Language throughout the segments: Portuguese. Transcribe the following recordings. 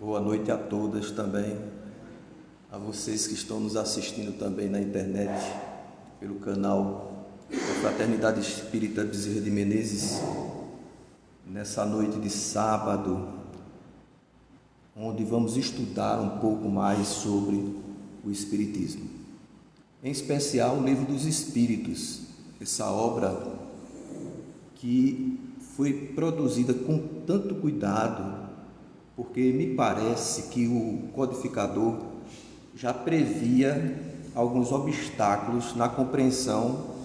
Boa noite a todas também, a vocês que estão nos assistindo também na internet, pelo canal da Fraternidade Espírita Bezerra de Menezes, nessa noite de sábado, onde vamos estudar um pouco mais sobre o Espiritismo. Em especial o Livro dos Espíritos, essa obra que foi produzida com tanto cuidado, porque me parece que o codificador já previa alguns obstáculos na compreensão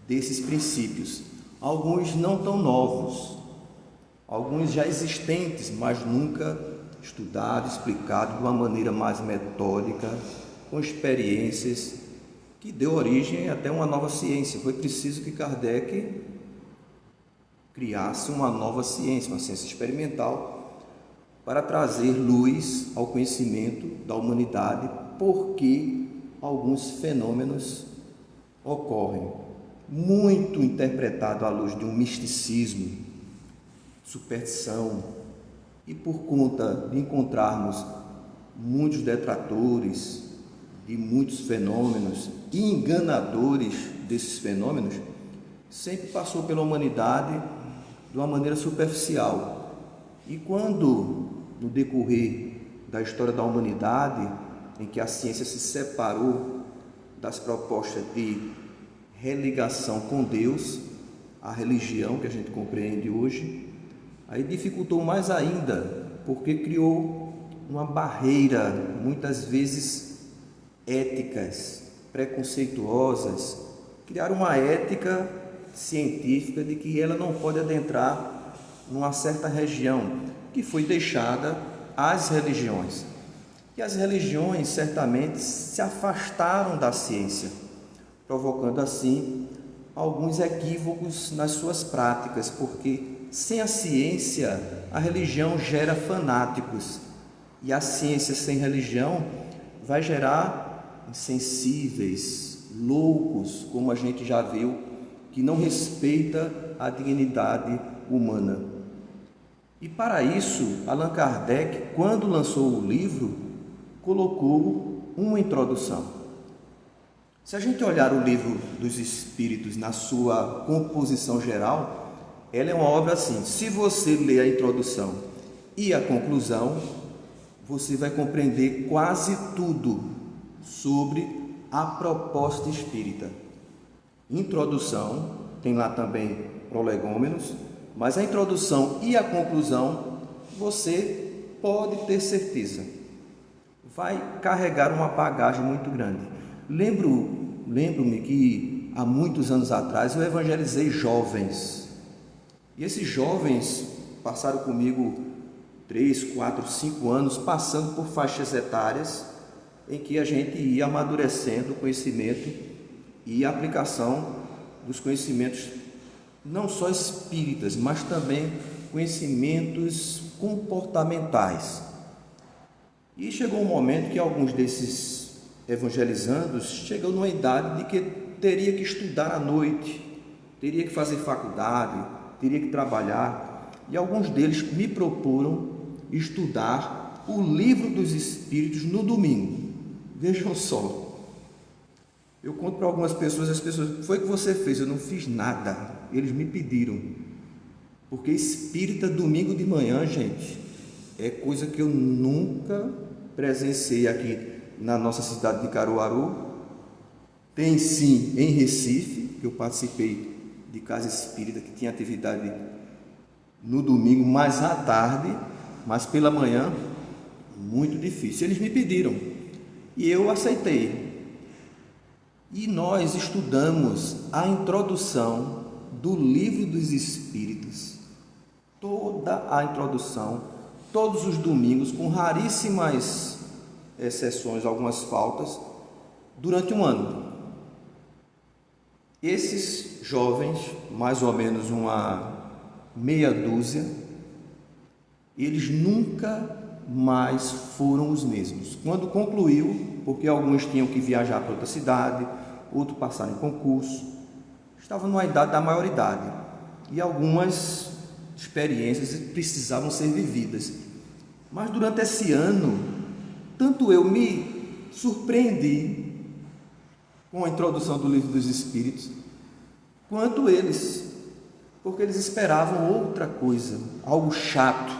desses princípios. Alguns não tão novos, alguns já existentes, mas nunca estudados, explicados de uma maneira mais metódica, com experiências, que deu origem até uma nova ciência. Foi preciso que Kardec criasse uma nova ciência, uma ciência experimental, para trazer luz ao conhecimento da humanidade, porque alguns fenômenos ocorrem, muito interpretado à luz de um misticismo, superstição, e por conta de encontrarmos muitos detratores de muitos fenômenos e enganadores desses fenômenos, sempre passou pela humanidade de uma maneira superficial. E quando, no decorrer da história da humanidade, em que a ciência se separou das propostas de religação com Deus, a religião que a gente compreende hoje, aí dificultou mais ainda, porque criou uma barreira, muitas vezes éticas, preconceituosas, criaram uma ética científica de que ela não pode adentrar numa certa região, que foi deixada às religiões. E as religiões certamente se afastaram da ciência, provocando assim alguns equívocos nas suas práticas, porque sem a ciência a religião gera fanáticos, e a ciência sem religião vai gerar insensíveis, loucos, como a gente já viu, que não respeita a dignidade humana. E para isso, Allan Kardec, quando lançou o livro, colocou uma introdução. Se a gente olhar o Livro dos Espíritos na sua composição geral, ela é uma obra assim. Se você ler a introdução e a conclusão, você vai compreender quase tudo sobre a proposta espírita. Introdução, tem lá também prolegômenos, mas a introdução e a conclusão, você pode ter certeza, vai carregar uma bagagem muito grande. Lembro-me que há muitos anos atrás eu evangelizei jovens, e esses jovens passaram comigo 3, 4, 5 anos, passando por faixas etárias em que a gente ia amadurecendo o conhecimento e a aplicação dos conhecimentos não só espíritas, mas também conhecimentos comportamentais. E chegou um momento que alguns desses evangelizandos chegam numa idade de que teria que estudar à noite, teria que fazer faculdade, teria que trabalhar, e alguns deles me proporam estudar o Livro dos Espíritos no domingo. Vejam só. Eu conto para algumas pessoas, as pessoas, foi o que você fez? Eu não fiz nada. Eles me pediram. Porque espírita domingo de manhã, gente, é coisa que eu nunca presenciei aqui na nossa cidade de Caruaru. Tem sim em Recife, que eu participei de casa espírita que tinha atividade no domingo, mais à tarde, mas pela manhã, muito difícil. Eles me pediram e eu aceitei. E nós estudamos a introdução do Livro dos Espíritos, toda a introdução, todos os domingos, com raríssimas exceções, algumas faltas, durante um ano. Esses jovens, mais ou menos uma meia dúzia, eles nunca mais foram os mesmos. Quando concluiu, porque alguns tinham que viajar para outra cidade, outros passaram em concurso, estavam numa idade da maioridade, e algumas experiências precisavam ser vividas. Mas durante esse ano, tanto eu me surpreendi com a introdução do Livro dos Espíritos, quanto eles, porque eles esperavam outra coisa, algo chato.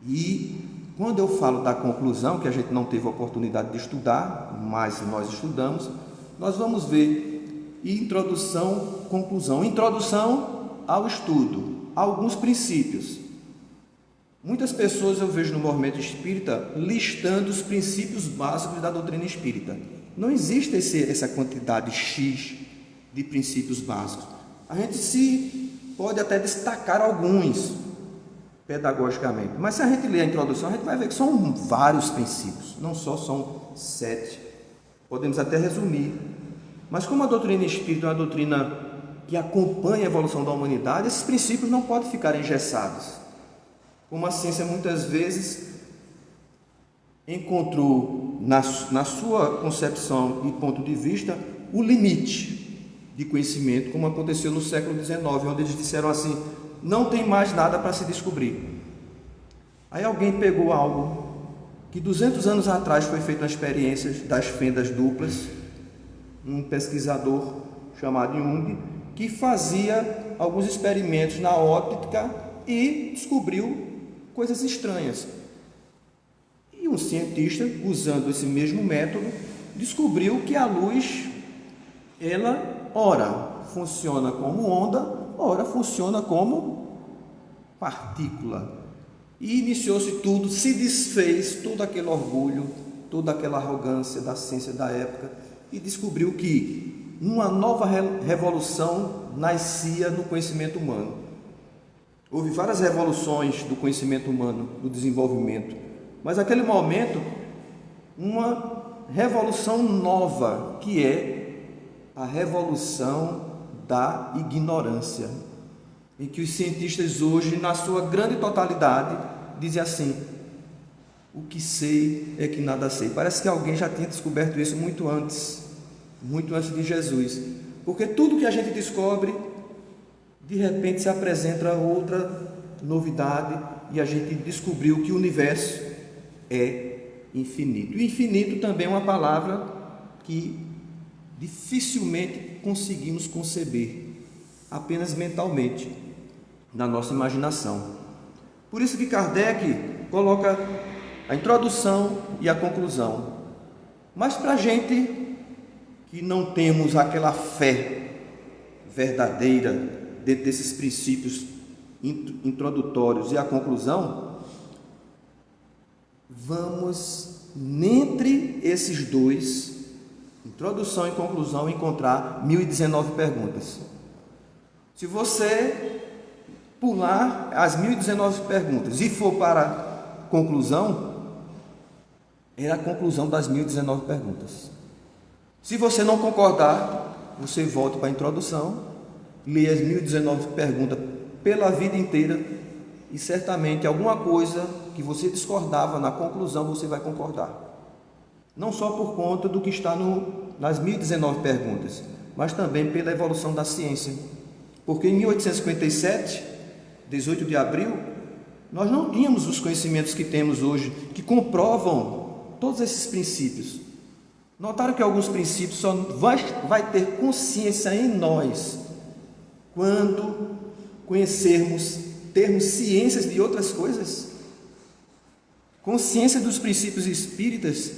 E quando eu falo da conclusão, que a gente não teve a oportunidade de estudar, mas nós estudamos, nós vamos ver introdução, conclusão. Introdução ao estudo, alguns princípios. Muitas pessoas eu vejo no movimento espírita listando os princípios básicos da doutrina espírita. Não existe essa quantidade X de princípios básicos. A gente pode até destacar alguns pedagogicamente, mas se a gente ler a introdução, a gente vai ver que são vários princípios, não são 7. Podemos até resumir. Mas como a doutrina espírita é uma doutrina que acompanha a evolução da humanidade, esses princípios não podem ficar engessados. Como a ciência muitas vezes encontrou na sua concepção e ponto de vista o limite de conhecimento, como aconteceu no século XIX, onde eles disseram assim: não tem mais nada para se descobrir. Aí alguém pegou algo que 200 anos atrás foi feita uma experiência das fendas duplas, um pesquisador chamado Jung, que fazia alguns experimentos na óptica e descobriu coisas estranhas. E um cientista, usando esse mesmo método, descobriu que a luz, ela ora funciona como onda, ora funciona como partícula. E iniciou-se tudo, se desfez todo aquele orgulho, toda aquela arrogância da ciência da época, e descobriu que uma nova revolução nascia no conhecimento humano. Houve várias revoluções do conhecimento humano, do desenvolvimento, mas naquele momento, uma revolução nova, que é a revolução da ignorância, em que os cientistas hoje, na sua grande totalidade, dizem assim: o que sei é que nada sei. Parece que alguém já tinha descoberto isso muito antes de Jesus, porque tudo que a gente descobre, de repente se apresenta outra novidade, e a gente descobriu que o universo é infinito. E infinito também é uma palavra que dificilmente conseguimos conceber, apenas mentalmente, na nossa imaginação. Por isso que Kardec coloca a introdução e a conclusão. Mas para a gente que não temos aquela fé verdadeira dentro desses princípios introdutórios e a conclusão, vamos, entre esses dois, introdução e conclusão, encontrar 1019 perguntas. Se você pular as 1019 perguntas e for para a conclusão, é a conclusão das 1019 perguntas. Se você não concordar, você volta para a introdução, lê as 1019 perguntas pela vida inteira, e certamente alguma coisa que você discordava na conclusão você vai concordar. Não só por conta do que está nas 1019 perguntas, mas também pela evolução da ciência. Porque em 1857, 18 de abril, nós não tínhamos os conhecimentos que temos hoje, que comprovam todos esses princípios. Notaram que alguns princípios só vai ter consciência em nós quando termos ciências de outras coisas. Consciência dos princípios espíritas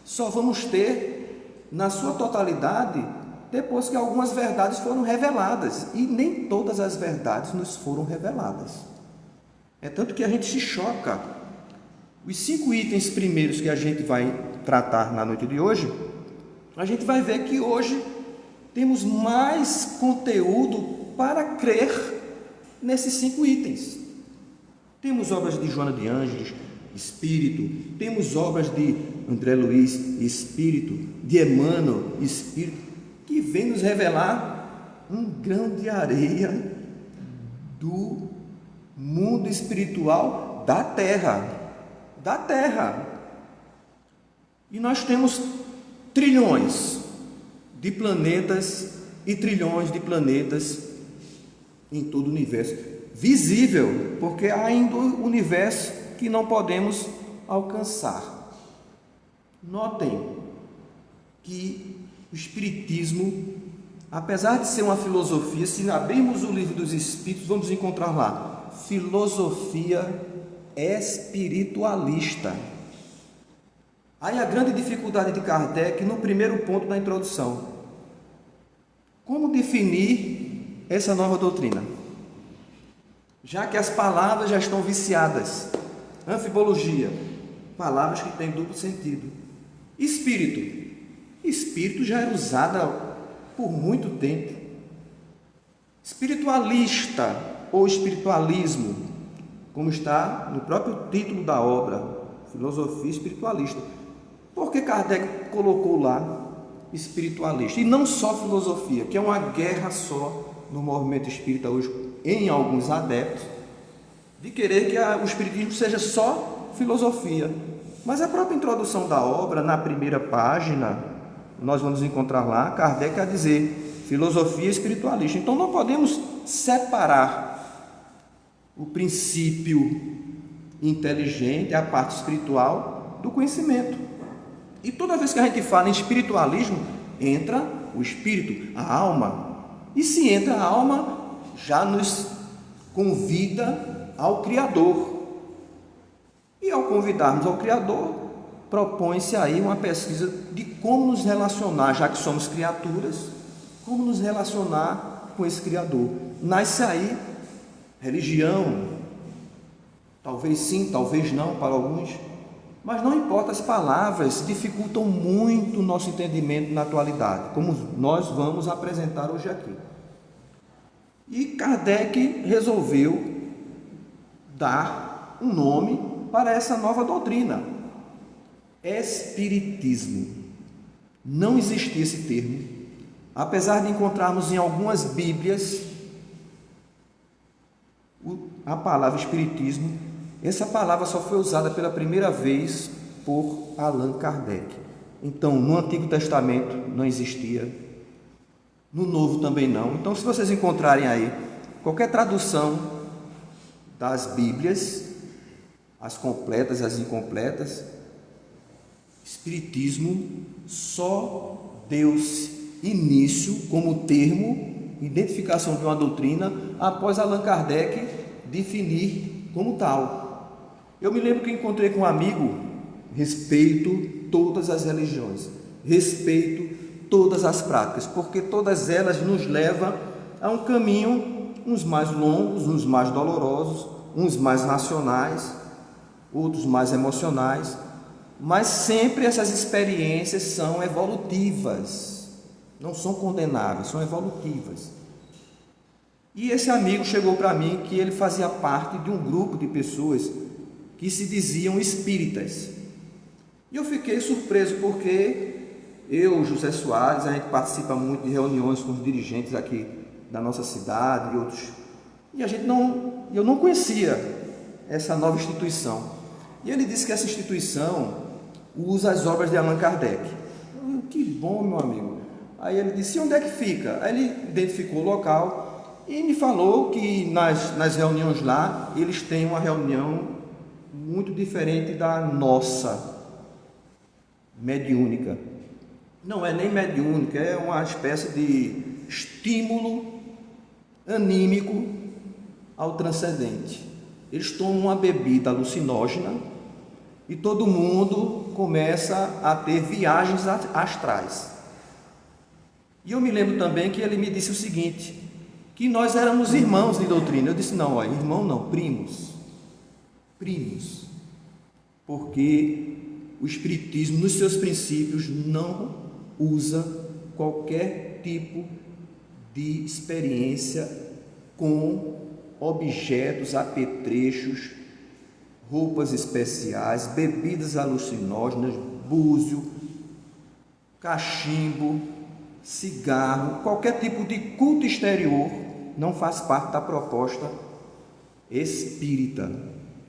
só vamos ter na sua totalidade depois que algumas verdades foram reveladas, e nem todas as verdades nos foram reveladas. É tanto que a gente se choca. Os 5 itens primeiros que a gente vai tratar na noite de hoje, a gente vai ver que hoje temos mais conteúdo para crer nesses 5 itens. Temos obras de Joana de Ângeles, Espírito, temos obras de André Luiz, Espírito, de Emmanuel, Espírito, que vem nos revelar um grão de areia do mundo espiritual da Terra. E nós temos trilhões de planetas e trilhões de planetas em todo o universo. visível, porque há ainda um universo que não podemos alcançar. Notem que o Espiritismo, apesar de ser uma filosofia, se abrirmos o livro dos Espíritos, vamos encontrar lá, filosofia espiritualista. Aí a grande dificuldade de Kardec no primeiro ponto da introdução. Como definir essa nova doutrina? Já que as palavras já estão viciadas. Anfibologia, palavras que têm duplo sentido. Espírito. Espírito já é usada por muito tempo. Espiritualista ou espiritualismo, como está no próprio título da obra, Filosofia Espiritualista. Por que Kardec colocou lá espiritualista? E não só filosofia, que é uma guerra só no movimento espírita hoje, em alguns adeptos, de querer que o espiritismo seja só filosofia. Mas a própria introdução da obra, na primeira página, nós vamos encontrar lá Kardec a dizer filosofia espiritualista. Então não podemos separar o princípio inteligente, a parte espiritual, do conhecimento. E toda vez que a gente fala em espiritualismo, entra o espírito, a alma. E se entra a alma, já nos convida ao Criador. E ao convidarmos ao Criador, propõe-se aí uma pesquisa de como nos relacionar, já que somos criaturas, como nos relacionar com esse Criador. Nasce aí religião, talvez sim, talvez não para alguns, mas não importa, as palavras dificultam muito o nosso entendimento na atualidade, como nós vamos apresentar hoje aqui. E Kardec resolveu dar um nome para essa nova doutrina: Espiritismo. Não existia esse termo, apesar de encontrarmos em algumas Bíblias a palavra Espiritismo. Essa palavra só foi usada pela primeira vez por Allan Kardec. Então, no Antigo Testamento não existia, no Novo também não. Então, se vocês encontrarem aí qualquer tradução das Bíblias, as completas, as incompletas, Espiritismo só deu-se início como termo, identificação de uma doutrina, após Allan Kardec definir como tal. Eu me lembro que encontrei com um amigo: respeito todas as religiões, respeito todas as práticas, porque todas elas nos levam a um caminho, uns mais longos, uns mais dolorosos, uns mais racionais, outros mais emocionais, mas sempre essas experiências são evolutivas, não são condenáveis, são evolutivas. E esse amigo chegou para mim que ele fazia parte de um grupo de pessoas que se diziam espíritas. E eu fiquei surpreso, porque eu, José Soares, a gente participa muito de reuniões com os dirigentes aqui da nossa cidade e outros, e eu não conhecia essa nova instituição. E ele disse que essa instituição usa as obras de Allan Kardec. Que bom, meu amigo. Aí ele disse: e onde é que fica? Aí ele identificou o local e me falou que nas reuniões lá, eles têm uma reunião muito diferente da nossa, mediúnica. Não é nem mediúnica, é uma espécie de estímulo anímico ao transcendente. Eles tomam uma bebida alucinógena e todo mundo começa a ter viagens astrais. E eu me lembro também que ele me disse o seguinte, que nós éramos irmãos de doutrina. Eu disse: não, irmão não, primos, porque o Espiritismo, nos seus princípios, não usa qualquer tipo de experiência com objetos, apetrechos, roupas especiais, bebidas alucinógenas, búzio, cachimbo, cigarro, qualquer tipo de culto exterior não faz parte da proposta espírita.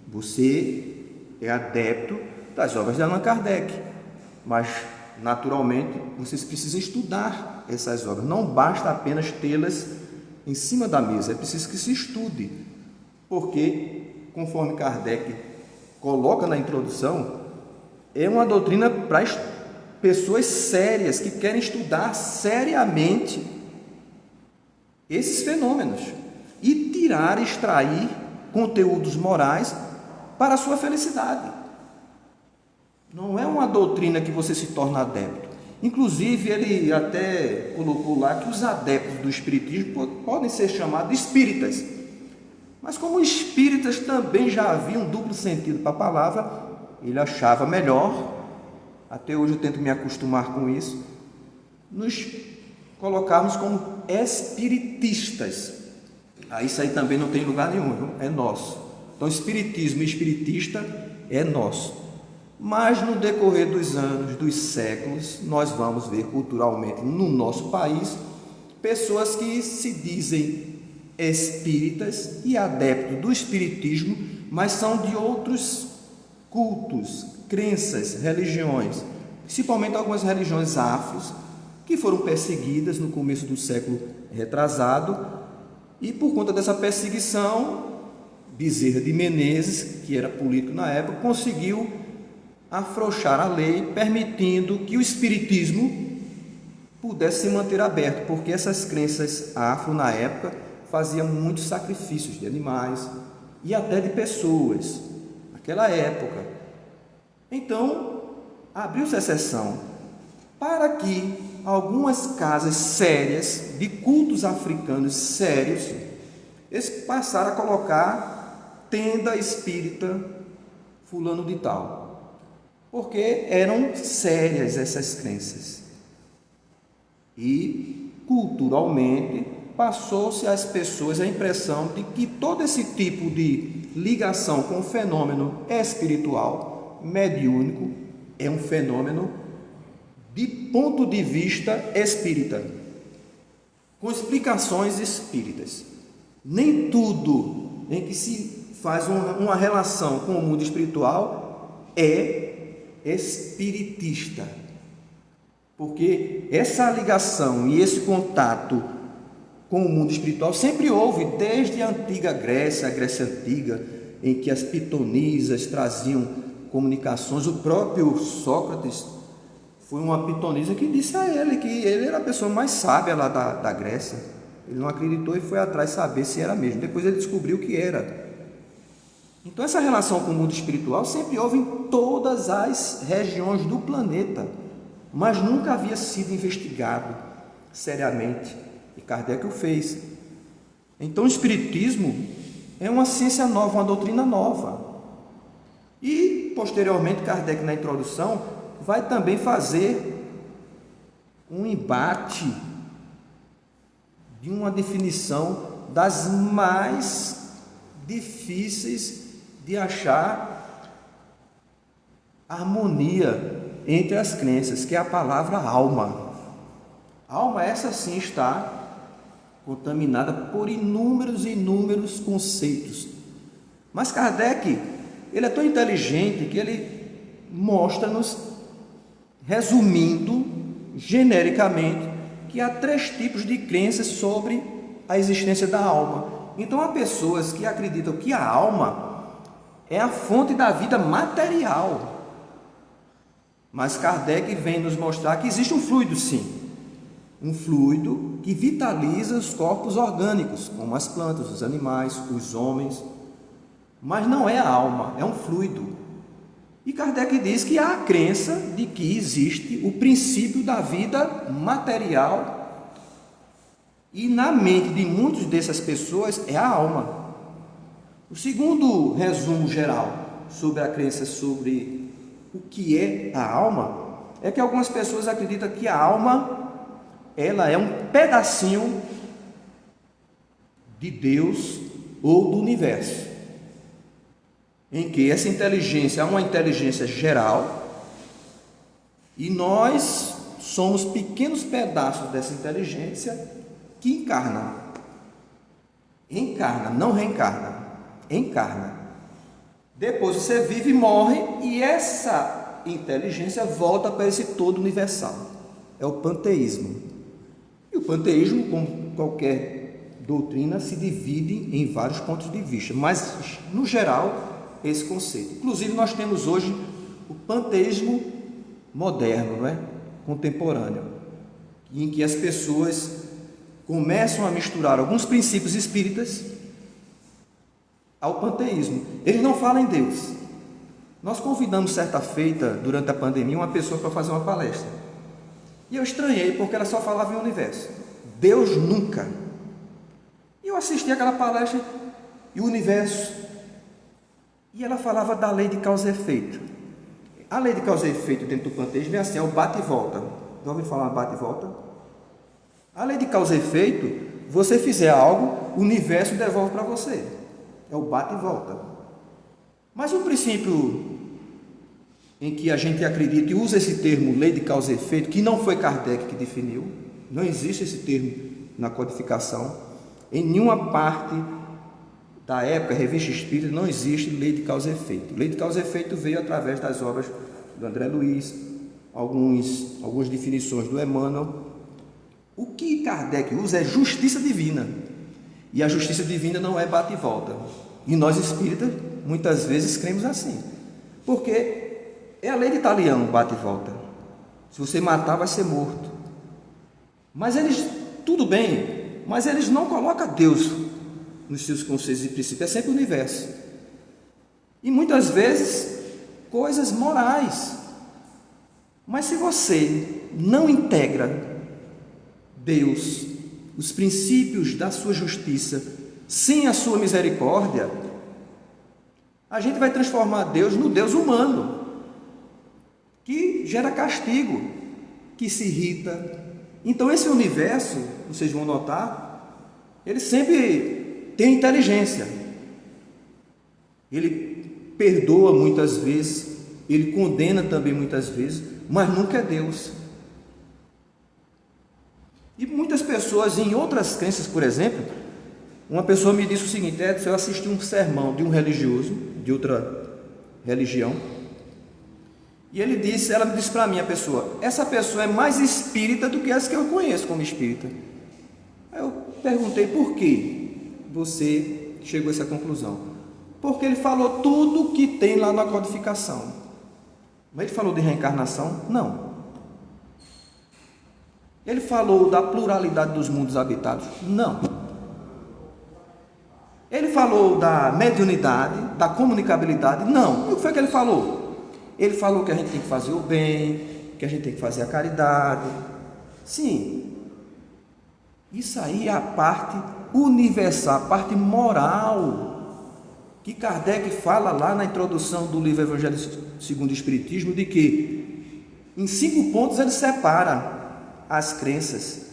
Você é adepto das obras de Allan Kardec, mas naturalmente vocês precisam estudar essas obras. Não basta apenas tê-las em cima da mesa, é preciso que se estude, Porque, conforme Kardec coloca na introdução, é uma doutrina para pessoas sérias que querem estudar seriamente esses fenômenos e extrair conteúdos morais para a sua felicidade. Não é uma doutrina que você se torna adepto. Inclusive, ele até colocou lá que os adeptos do espiritismo podem ser chamados de espíritas. Mas como espíritas também já havia um duplo sentido para a palavra, ele achava melhor, até hoje eu tento me acostumar com isso, nos colocarmos como espiritistas. Isso aí também não tem lugar nenhum, é nosso. Então, espiritismo e espiritista é nosso. Mas no decorrer dos anos, dos séculos, nós vamos ver culturalmente no nosso país pessoas que se dizem espíritas e adeptos do espiritismo, mas são de outros cultos, crenças, religiões, principalmente algumas religiões afros, que foram perseguidas no começo do século retrasado, e por conta dessa perseguição, Bezerra de Menezes, que era político na época, conseguiu afrouxar a lei, permitindo que o espiritismo pudesse se manter aberto, porque essas crenças afro na época faziam muitos sacrifícios de animais e até de pessoas naquela época. Então, abriu-se exceção para que algumas casas sérias, de cultos africanos sérios, eles passaram a colocar tenda espírita fulano de tal, porque eram sérias essas crenças. E, culturalmente, passou-se às pessoas a impressão de que todo esse tipo de ligação com o fenômeno espiritual, mediúnico, é um fenômeno de ponto de vista espírita, com explicações espíritas. Nem tudo em que se faz uma relação com o mundo espiritual é espiritista, porque essa ligação e esse contato com o mundo espiritual sempre houve desde a antiga Grécia, a Grécia Antiga, em que as pitonisas traziam comunicações. O próprio Sócrates foi uma pitonisa que disse a ele que ele era a pessoa mais sábia lá da Grécia. Ele não acreditou e foi atrás saber se era mesmo. Depois ele descobriu que era. Então, essa relação com o mundo espiritual sempre houve em todas as regiões do planeta, mas nunca havia sido investigado seriamente, e Kardec o fez. Então, o espiritismo é uma ciência nova, uma doutrina nova. E, posteriormente, Kardec, na introdução, vai também fazer um embate de uma definição das mais difíceis de achar harmonia entre as crenças, que é a palavra alma. A alma, essa sim, está contaminada por inúmeros conceitos. Mas Kardec, ele é tão inteligente que ele mostra-nos, resumindo genericamente, que há 3 tipos de crenças sobre a existência da alma. Então, há pessoas que acreditam que a alma é a fonte da vida material. Mas Kardec vem nos mostrar que existe um fluido, sim. Um fluido que vitaliza os corpos orgânicos, como as plantas, os animais, os homens. Mas não é a alma, é um fluido. E Kardec diz que há a crença de que existe o princípio da vida material, e na mente de muitas dessas pessoas é a alma. O segundo resumo geral sobre a crença sobre o que é a alma é que algumas pessoas acreditam que a alma, ela é um pedacinho de Deus ou do universo, em que essa inteligência é uma inteligência geral e nós somos pequenos pedaços dessa inteligência que encarna, não reencarna, encarna. Depois você vive e morre e essa inteligência volta para esse todo universal. É o panteísmo. E o panteísmo, como qualquer doutrina se divide em vários pontos de vista, mas, no geral, esse conceito. Inclusive, nós temos hoje o panteísmo moderno, não é? Contemporâneo, em que as pessoas começam a misturar alguns princípios espíritas ao panteísmo. Eles não falam em Deus. Nós convidamos certa feita, durante a pandemia, uma pessoa para fazer uma palestra. E eu estranhei, porque ela só falava em universo. Deus nunca. E eu assisti aquela palestra e o universo. E ela falava da lei de causa e efeito. A lei de causa e efeito dentro do panteísmo é assim, é o bate e volta. Já ouviu falar bate e volta? A lei de causa e efeito, você fizer algo, o universo devolve para você. É o bate e volta. Mas o princípio em que a gente acredita e usa esse termo lei de causa e efeito, que não foi Kardec que definiu, não existe esse termo na codificação, em nenhuma parte da época, revista espírita, não existe lei de causa e efeito. Lei de causa e efeito veio através das obras do André Luiz, algumas definições do Emmanuel. O que Kardec usa é justiça divina, e a justiça divina não é bate e volta, e nós espíritas muitas vezes cremos assim, porque é a lei de Italião, bate e volta. Se você matar, vai ser morto. Mas eles, tudo bem, mas eles não colocam Deus nos seus conceitos e princípios, é sempre o universo. E muitas vezes, coisas morais. Mas se você não integra Deus, os princípios da sua justiça, sem a sua misericórdia, a gente vai transformar Deus no Deus humano, que gera castigo, que se irrita. Então esse universo, vocês vão notar, ele sempre tem inteligência. Ele perdoa muitas vezes, ele condena também muitas vezes, mas nunca é Deus. E muitas pessoas em outras crenças, por exemplo, uma pessoa me disse o seguinte: Edson, eu assisti um sermão de um religioso, de outra religião, e ela me disse para mim, a pessoa, essa pessoa é mais espírita do que as que eu conheço como espírita. Aí eu perguntei, por que você chegou a essa conclusão? Porque ele falou tudo que tem lá na codificação. Mas ele falou de reencarnação? Não. Ele falou da pluralidade dos mundos habitados? Não. Ele falou da mediunidade, da comunicabilidade? Não. E o que foi que ele falou? Ele falou que a gente tem que fazer o bem, que a gente tem que fazer a caridade. Sim. Isso aí é a parte universal, a parte moral, que Kardec fala lá na introdução do livro Evangelho segundo o Espiritismo, de que em 5 pontos ele separa as crenças,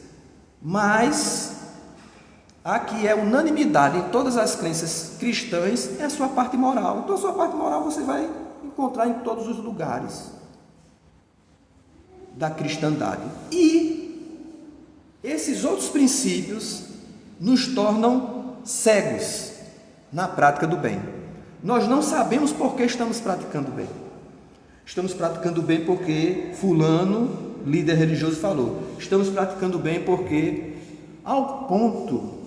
mas a que é unanimidade em todas as crenças cristãs é a sua parte moral. Então a sua parte moral você vai encontrar em todos os lugares da cristandade. E esses outros princípios nos tornam cegos na prática do bem. Nós não sabemos por que estamos praticando o bem. Estamos praticando o bem porque fulano, líder religioso, falou. Estamos praticando o bem porque, ao ponto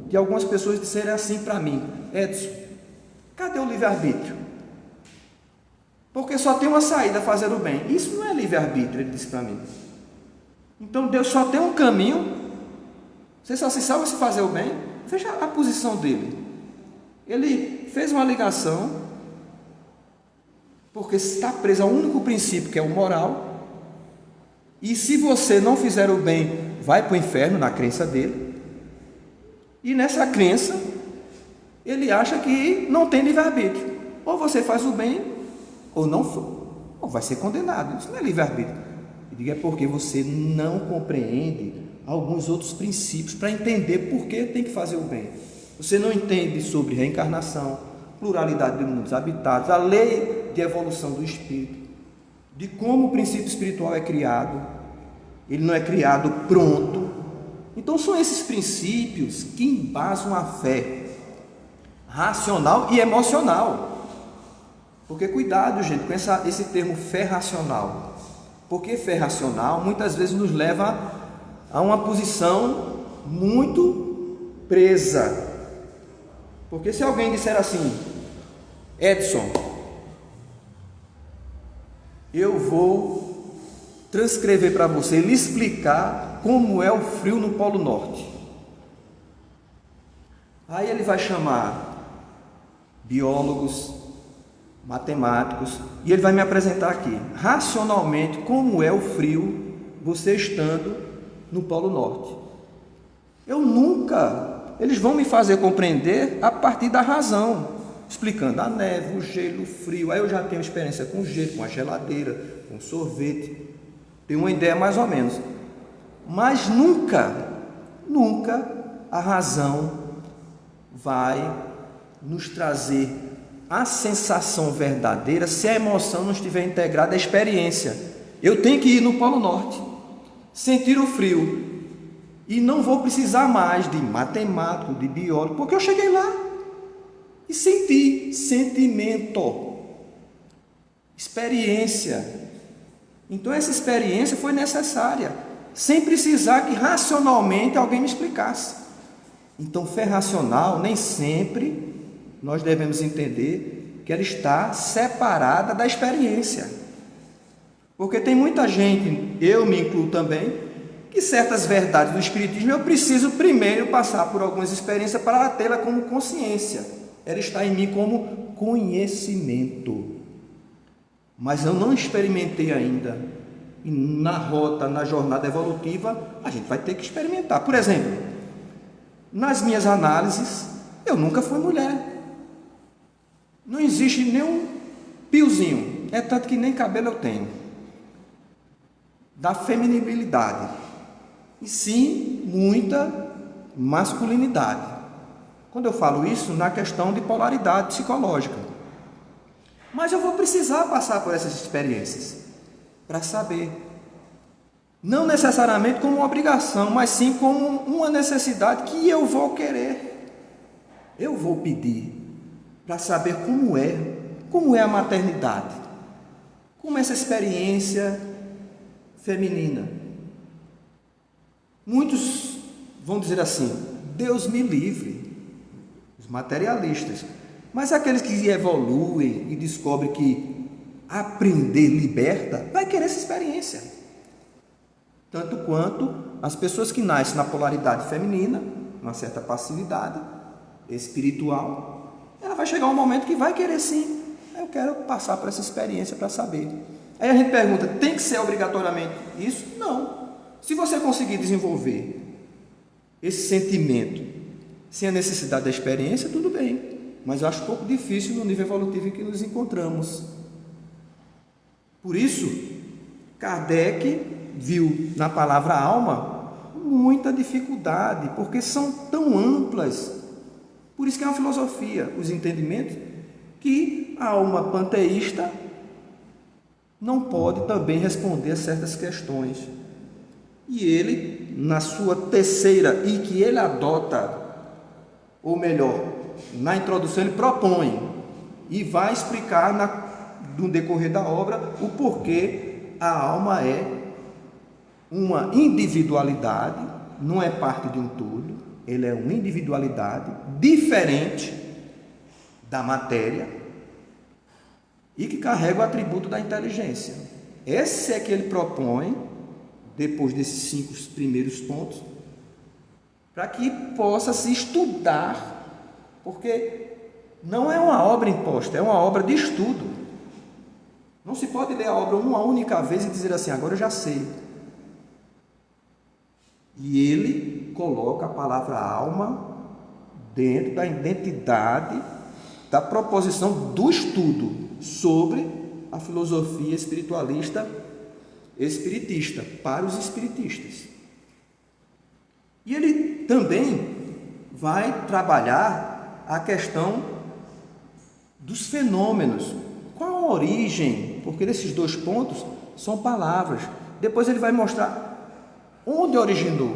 de algumas pessoas disserem assim para mim: Edson, cadê o livre-arbítrio? Porque só tem uma saída, fazer o bem. Isso não é livre-arbítrio, ele disse para mim. Então Deus só tem um caminho, você só se salva se fazer o bem. Veja a posição dele. Ele fez uma ligação, porque está preso ao único princípio, que é o moral, e se você não fizer o bem, vai para o inferno, na crença dele. E nessa crença, ele acha que não tem livre-arbítrio. Ou você faz o bem, ou não for, ou vai ser condenado. Isso não é livre-arbítrio. Eu digo, é porque você não compreende alguns outros princípios para entender por que tem que fazer o bem. Você não entende sobre reencarnação, pluralidade de mundos habitados, a lei de evolução do espírito, de como o princípio espiritual é criado. Ele não é criado pronto. Então são esses princípios que embasam a fé racional e emocional. Porque cuidado, gente, com esse termo fé racional. Porque fé racional muitas vezes nos leva a uma posição muito presa. Porque se alguém disser assim, Edson, eu vou transcrever para você, lhe explicar como é o frio no Polo Norte. Aí ele vai chamar biólogos, matemáticos, e ele vai me apresentar aqui, racionalmente, como é o frio você estando no Polo Norte. Eles vão me fazer compreender a partir da razão, explicando a neve, o gelo, o frio. Aí eu já tenho experiência com gelo, com a geladeira, com sorvete, tenho uma ideia mais ou menos. Mas nunca a razão vai nos trazer a sensação verdadeira se a emoção não estiver integrada à experiência. Eu tenho que ir no Polo Norte, sentir o frio, e não vou precisar mais de matemático, de biólogo, porque eu cheguei lá e senti, sentimento, experiência. Então essa experiência foi necessária, sem precisar que racionalmente alguém me explicasse. Então fé racional, nem sempre nós devemos entender que ela está separada da experiência. Porque tem muita gente, eu me incluo também, que certas verdades do Espiritismo eu preciso primeiro passar por algumas experiências para tê-la como consciência. Ela está em mim como conhecimento. Mas eu não experimentei ainda. E na rota, na jornada evolutiva, a gente vai ter que experimentar. Por exemplo, nas minhas análises, eu nunca fui mulher. Não existe nenhum piozinho. É tanto que nem cabelo eu tenho. Da feminilidade. E sim, muita masculinidade. Quando eu falo isso, na questão de polaridade psicológica. Mas eu vou precisar passar por essas experiências para saber. Não necessariamente como uma obrigação, mas sim como uma necessidade que eu vou querer. Eu vou pedir para saber como é a maternidade, como é essa experiência feminina. Muitos vão dizer assim, Deus me livre, os materialistas, mas aqueles que evoluem e descobrem que aprender liberta, vai querer essa experiência. Tanto quanto as pessoas que nascem na polaridade feminina, uma certa passividade espiritual, ela vai chegar um momento que vai querer sim, eu quero passar por essa experiência para saber. Aí a gente pergunta, tem que ser obrigatoriamente isso? Não. Se você conseguir desenvolver esse sentimento sem a necessidade da experiência, tudo bem. Mas eu acho um pouco difícil no nível evolutivo em que nos encontramos. Por isso, Kardec viu na palavra alma muita dificuldade, porque são tão amplas. Por isso que é uma filosofia, os entendimentos, que a alma panteísta não pode também responder a certas questões. E ele, na sua terceira, e que ele adota, ou melhor, na introdução ele propõe, e vai explicar no decorrer da obra o porquê a alma é uma individualidade, não é parte de um todo, ele é uma individualidade diferente da matéria e que carrega o atributo da inteligência. Esse é que ele propõe, depois desses 5 primeiros pontos, para que possa se estudar, porque não é uma obra imposta, é uma obra de estudo. Não se pode ler a obra uma única vez e dizer assim, agora eu já sei. E ele coloca a palavra alma dentro da identidade da proposição do estudo sobre a filosofia espiritualista espiritista, para os espiritistas. E ele também vai trabalhar a questão dos fenômenos. Qual a origem? Porque desses 2 pontos são palavras. Depois ele vai mostrar onde originou,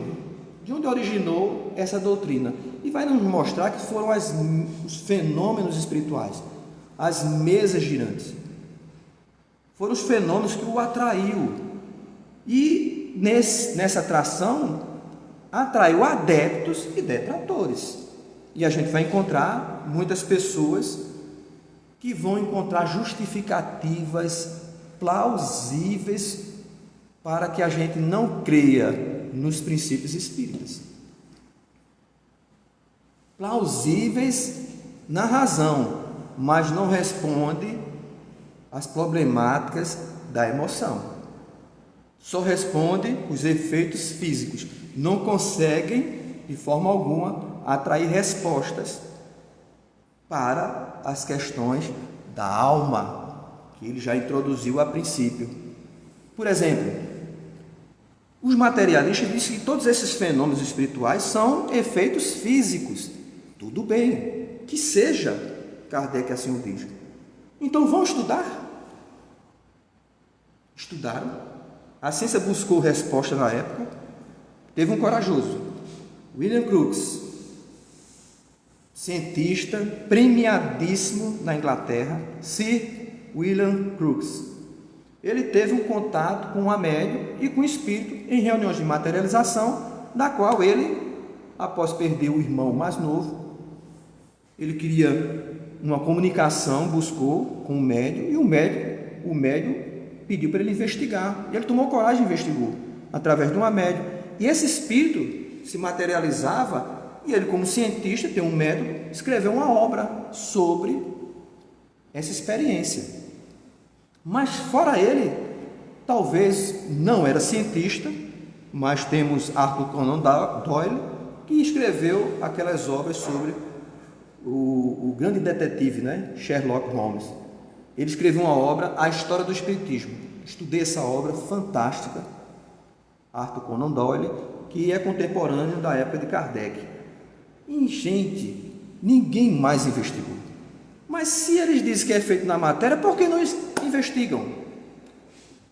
de onde originou essa doutrina. E vai nos mostrar que foram os fenômenos espirituais, as mesas girantes. Foram os fenômenos que o atraiu. E nessa atração, atraiu adeptos e detratores. E a gente vai encontrar muitas pessoas que vão encontrar justificativas plausíveis para que a gente não creia nos princípios espíritas. Plausíveis na razão, mas não responde às problemáticas da emoção. Só responde os efeitos físicos. Não conseguem, de forma alguma, atrair respostas para as questões da alma, que ele já introduziu a princípio. Por exemplo, os materialistas dizem que todos esses fenômenos espirituais são efeitos físicos. Tudo bem, que seja, Kardec assim o diz. Então vão estudar? Estudaram. A ciência buscou resposta na época. Teve um corajoso, William Crookes, cientista premiadíssimo na Inglaterra, Sir William Crookes. Ele teve um contato com uma médium e com o espírito em reuniões de materialização, da qual ele, após perder o irmão mais novo, ele queria uma comunicação, buscou com o médium, e o médium pediu para ele investigar. E ele tomou coragem e investigou, através de uma médium. E esse espírito se materializava, e ele, como cientista, tem um método, escreveu uma obra sobre essa experiência. Mas fora ele, talvez não era cientista, mas temos Arthur Conan Doyle, que escreveu aquelas obras sobre o grande detetive, né? Sherlock Holmes. Ele escreveu uma obra, A História do Espiritismo. Estudei essa obra fantástica, Arthur Conan Doyle, que é contemporâneo da época de Kardec. E, gente, ninguém mais investigou. Mas se eles dizem que é feito na matéria, por que não investigam?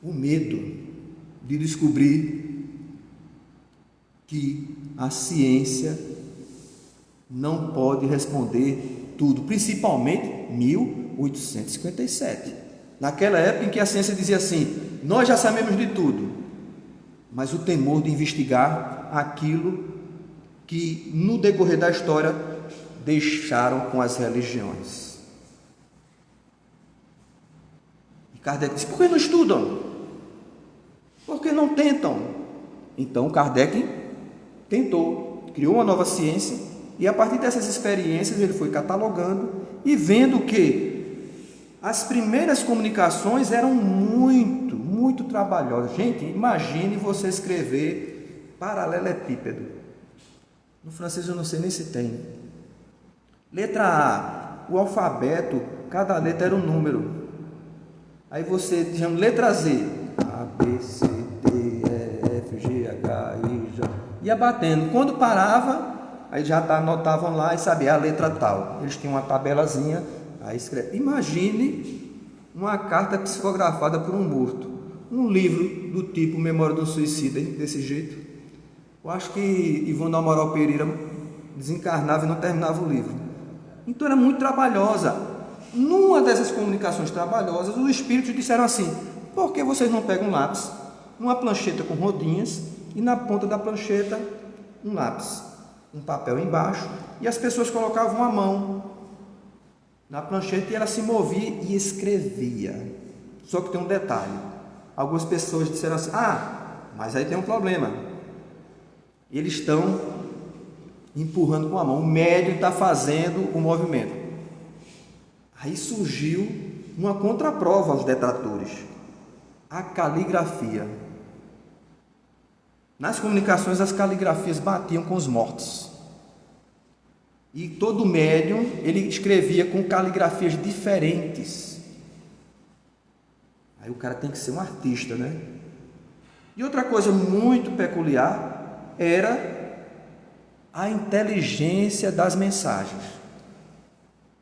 O medo de descobrir que a ciência não pode responder tudo, principalmente 1857. Naquela época em que a ciência dizia assim, nós já sabemos de tudo, mas o temor de investigar aquilo que no decorrer da história deixaram com as religiões. E Kardec disse, por que não estudam? Por que não tentam? Então Kardec tentou, criou uma nova ciência, e a partir dessas experiências ele foi catalogando e vendo que as primeiras comunicações eram muito trabalhosas. Gente, imagine você escrever paralelepípedo. No francês eu não sei nem se tem. Letra A, o alfabeto, cada letra era um número. Aí você chama letra Z, A, B, C, D, E, F, G, H, I, J. Ia batendo. Quando parava, aí já anotavam lá e sabia a letra tal. Eles tinham uma tabelazinha, aí escreve. Imagine uma carta psicografada por um morto. Um livro do tipo Memória do Suicida, desse jeito. Eu acho que Ivone Amaral Pereira desencarnava e não terminava o livro. Então era muito trabalhosa. Numa dessas comunicações trabalhosas, os espíritos disseram assim, por que vocês não pegam um lápis, uma plancheta com rodinhas, e na ponta da plancheta um lápis, um papel embaixo, e as pessoas colocavam a mão na plancheta e ela se movia e escrevia. Só que tem um detalhe, algumas pessoas disseram assim, mas aí tem um problema, eles estão empurrando com a mão, o médium está fazendo o movimento. Aí surgiu uma contraprova aos detratores, a caligrafia. Nas comunicações, as caligrafias batiam com os mortos. E todo médium, ele escrevia com caligrafias diferentes. Aí o cara tem que ser um artista, né? E outra coisa muito peculiar era a inteligência das mensagens.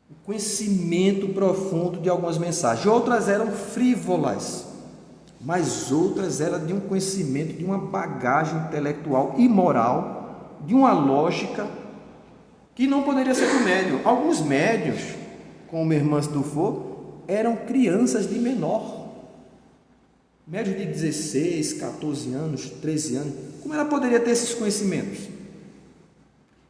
O conhecimento profundo de algumas mensagens. Outras eram frívolas, mas outras eram de um conhecimento, de uma bagagem intelectual e moral, de uma lógica que não poderia ser do médium. Alguns médiuns, como Hermance Dufour, eram crianças de menor. médio de 16, 14 anos, 13 anos, como ela poderia ter esses conhecimentos?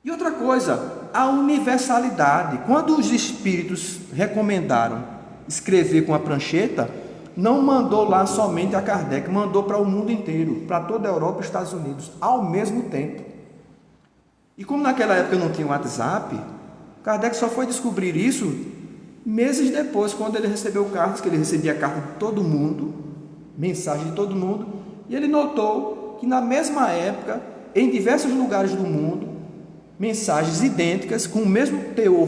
E outra coisa, a universalidade. Quando os espíritos recomendaram escrever com a prancheta, não mandou lá somente a Kardec, mandou para o mundo inteiro, para toda a Europa e Estados Unidos, ao mesmo tempo. E como naquela época não tinha WhatsApp, Kardec só foi descobrir isso meses depois, quando ele recebeu cartas, que ele recebia carta de todo mundo, mensagem de todo mundo, e ele notou que na mesma época, em diversos lugares do mundo, mensagens idênticas, com o mesmo teor,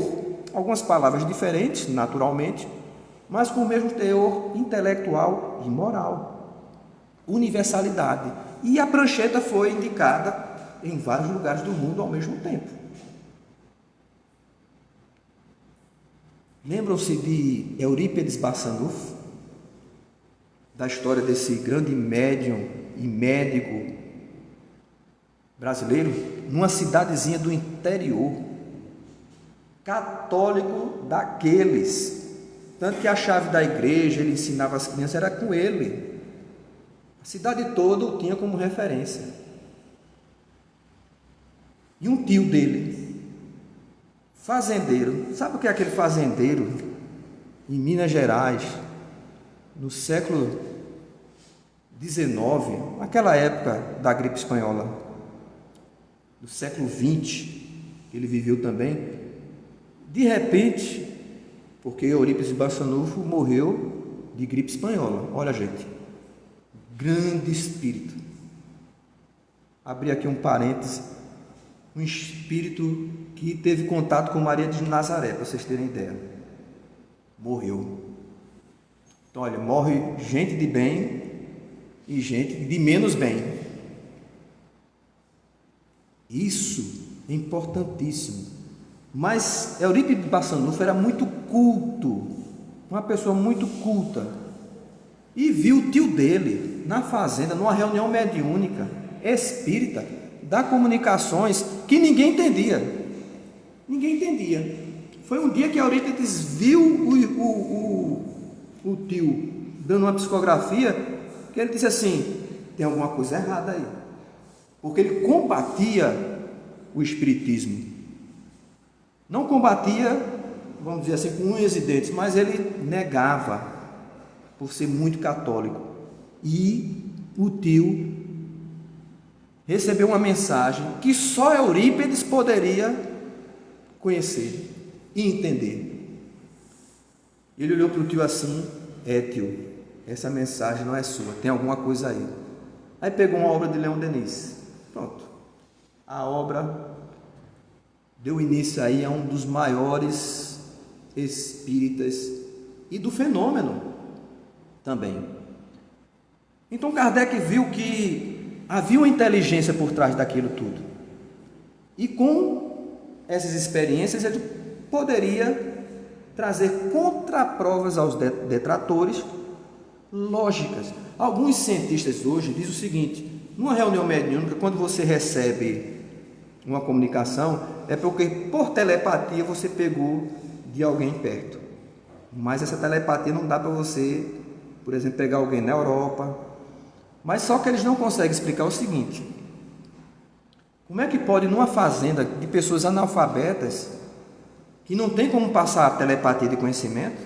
algumas palavras diferentes, naturalmente, mas com o mesmo teor intelectual e moral. Universalidade. E a prancheta foi indicada em vários lugares do mundo ao mesmo tempo. Lembram-se de Eurípides Barçanufo? Da história desse grande médium e médico brasileiro, numa cidadezinha do interior, católico daqueles, tanto que a chave da igreja, ele ensinava as crianças, era com ele. A cidade toda o tinha como referência. E um tio dele, fazendeiro, sabe o que é aquele fazendeiro em Minas Gerais, no século XIX, naquela época da gripe espanhola, do século XX, que ele viveu também, de repente, porque Eurípides Barçanufo morreu de gripe espanhola. Olha, gente, grande espírito. Abri aqui um parêntese, um espírito que teve contato com Maria de Nazaré, para vocês terem ideia. Morreu. Então, olha, morre gente de bem e gente de menos bem. Isso é importantíssimo. Mas Eurípides Barçanufo era muito culto, uma pessoa muito culta, e viu o tio dele na fazenda, numa reunião mediúnica, espírita, dar comunicações que ninguém entendia. Ninguém entendia. Foi um dia que Eurípides viu o tio dando uma psicografia, que ele disse assim: tem alguma coisa errada aí, porque ele combatia o espiritismo. Não combatia, vamos dizer assim, com unhas e dentes, mas ele negava, por ser muito católico. E o tio recebeu uma mensagem que só Eurípides poderia conhecer e entender. Ele olhou para o tio assim: tio, essa mensagem não é sua, tem alguma coisa aí. Aí pegou uma obra de Leon Denis. Pronto. A obra deu início aí a um dos maiores espíritas e do fenômeno também. Então Kardec viu que havia uma inteligência por trás daquilo tudo. E com essas experiências ele poderia trazer contraprovas aos detratores lógicas. Alguns cientistas hoje dizem o seguinte: numa reunião mediúnica, quando você recebe uma comunicação, é porque por telepatia você pegou de alguém perto. Mas essa telepatia não dá para você, por exemplo, pegar alguém na Europa. Mas só que eles não conseguem explicar o seguinte: como é que pode, numa fazenda de pessoas analfabetas, que não tem como passar a telepatia de conhecimento,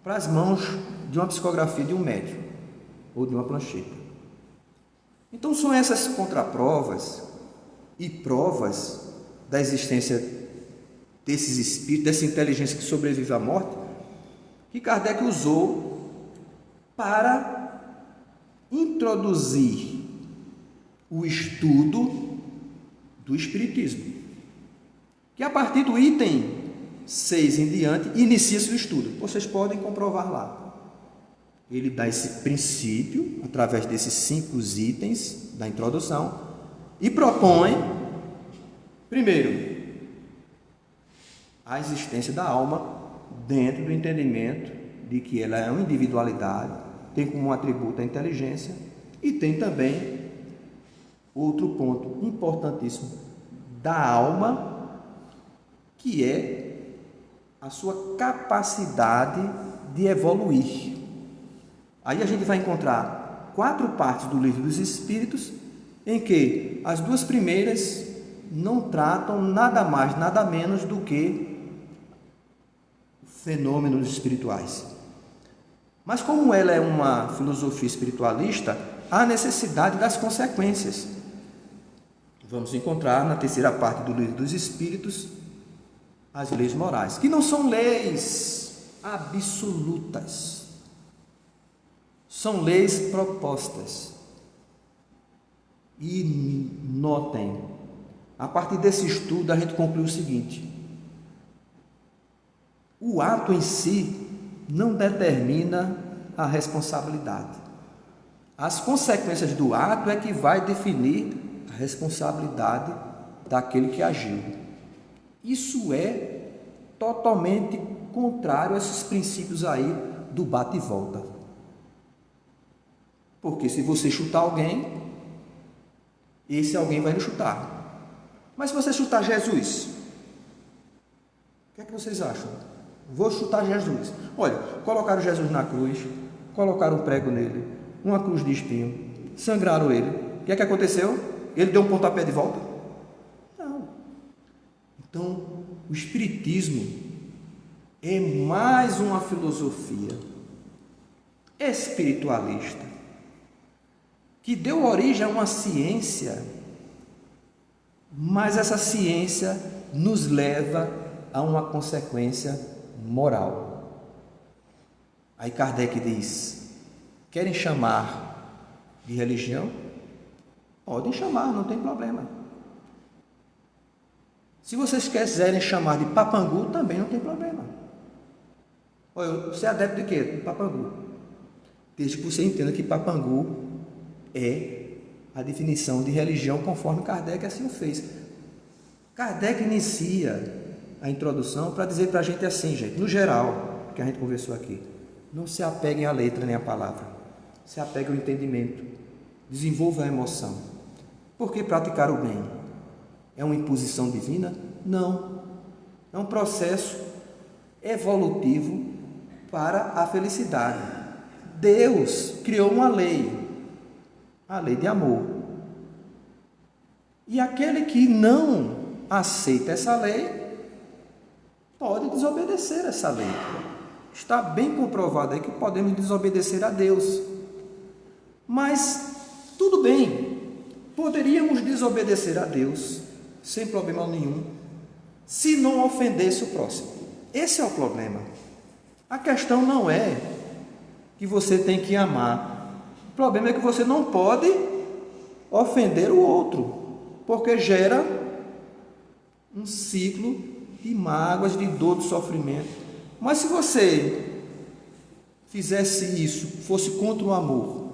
para as mãos de uma psicografia de um médium ou de uma prancheta? Então são essas contraprovas e provas da existência desses espíritos, dessa inteligência que sobrevive à morte, que Kardec usou para introduzir o estudo do espiritismo, que a partir do item 6 em diante inicia-se o estudo. Vocês podem comprovar lá. Ele dá esse princípio através desses 5 itens da introdução e propõe, primeiro, a existência da alma dentro do entendimento de que ela é uma individualidade, tem como atributo a inteligência e tem também outro ponto importantíssimo da alma, que é a sua capacidade de evoluir. Aí a gente vai encontrar 4 partes do Livro dos Espíritos, em que as 2 primeiras não tratam nada mais, nada menos do que fenômenos espirituais. Mas como ela é uma filosofia espiritualista, há necessidade das consequências. Vamos encontrar na 3ª parte do Livro dos Espíritos as leis morais, que não são leis absolutas, são leis propostas. E notem, a partir desse estudo a gente conclui o seguinte: o ato em si não determina a responsabilidade. As consequências do ato é que vai definir a responsabilidade daquele que agiu. Isso é totalmente contrário a esses princípios aí do bate e volta. Porque se você chutar alguém, esse alguém vai lhe chutar. Mas se você chutar Jesus, o que é que vocês acham? Vou chutar Jesus. Olha, colocaram Jesus na cruz, colocaram um prego nele, uma cruz de espinho, sangraram ele. O que é que aconteceu? Ele deu um pontapé de volta? Não. Então, o Espiritismo é mais uma filosofia espiritualista que deu origem a uma ciência, mas essa ciência nos leva a uma consequência moral. Aí Kardec diz: querem chamar de religião? Podem chamar, não tem problema. Se vocês quiserem chamar de papangu, também não tem problema. Olha, você é adepto de quê? De papangu. Desde que você entenda que papangu é a definição de religião conforme Kardec assim o fez. Kardec inicia a introdução para dizer para a gente assim, gente, no geral, que a gente conversou aqui, não se apeguem à letra nem à palavra, se apeguem ao entendimento, desenvolva a emoção. Por que praticar o bem? É uma imposição divina? Não. É um processo evolutivo para a felicidade. Deus criou uma lei, a lei de amor. E aquele que não aceita essa lei, pode desobedecer essa lei. Está bem comprovado aí que podemos desobedecer a Deus. Mas, tudo bem, poderíamos desobedecer a Deus sem problema nenhum, se não ofendesse o próximo. Esse é o problema. A questão não é que você tem que amar. O problema é que você não pode ofender o outro, porque gera um ciclo de mágoas, de dor, de sofrimento. Mas se você fizesse isso, fosse contra o amor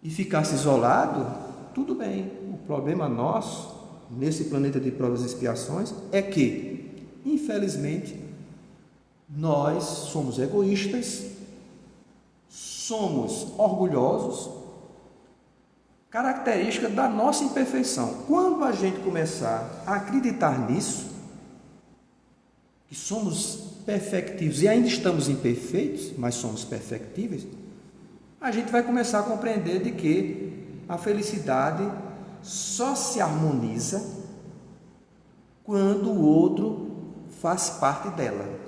e ficasse isolado, tudo bem. O problema nosso, nesse planeta de provas e expiações, é que, infelizmente, nós somos egoístas, somos orgulhosos, característica da nossa imperfeição. Quando a gente começar a acreditar nisso, que somos perfectíveis e ainda estamos imperfeitos, mas somos perfectíveis, a gente vai começar a compreender de que a felicidade só se harmoniza quando o outro faz parte dela.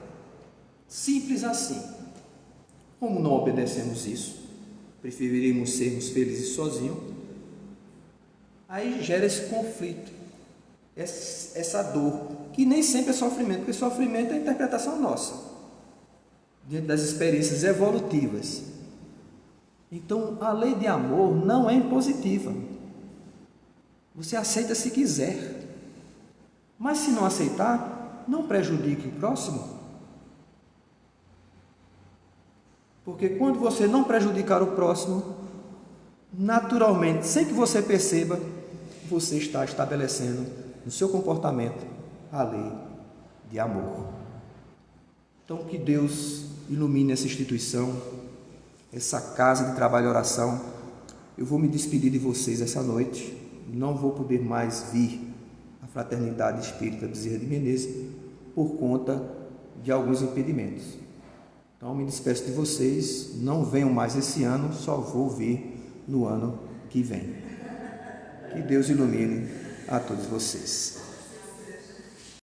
Simples assim. Como não obedecemos isso, preferimos sermos felizes sozinhos, aí gera esse conflito, essa dor, que nem sempre é sofrimento, porque sofrimento é a interpretação nossa, diante das experiências evolutivas. Então, a lei de amor não é impositiva. Você aceita se quiser, mas se não aceitar, não prejudique o próximo. Porque quando você não prejudicar o próximo, naturalmente, sem que você perceba, você está estabelecendo no seu comportamento a lei de amor. Então, que Deus ilumine essa instituição, essa casa de trabalho e oração. Eu vou me despedir de vocês essa noite. Não vou poder mais vir à Fraternidade Espírita Bezerra de Menezes por conta de alguns impedimentos. Então, me despeço de vocês. Não venham mais esse ano, só vou vir no ano que vem. Que Deus ilumine a todos vocês.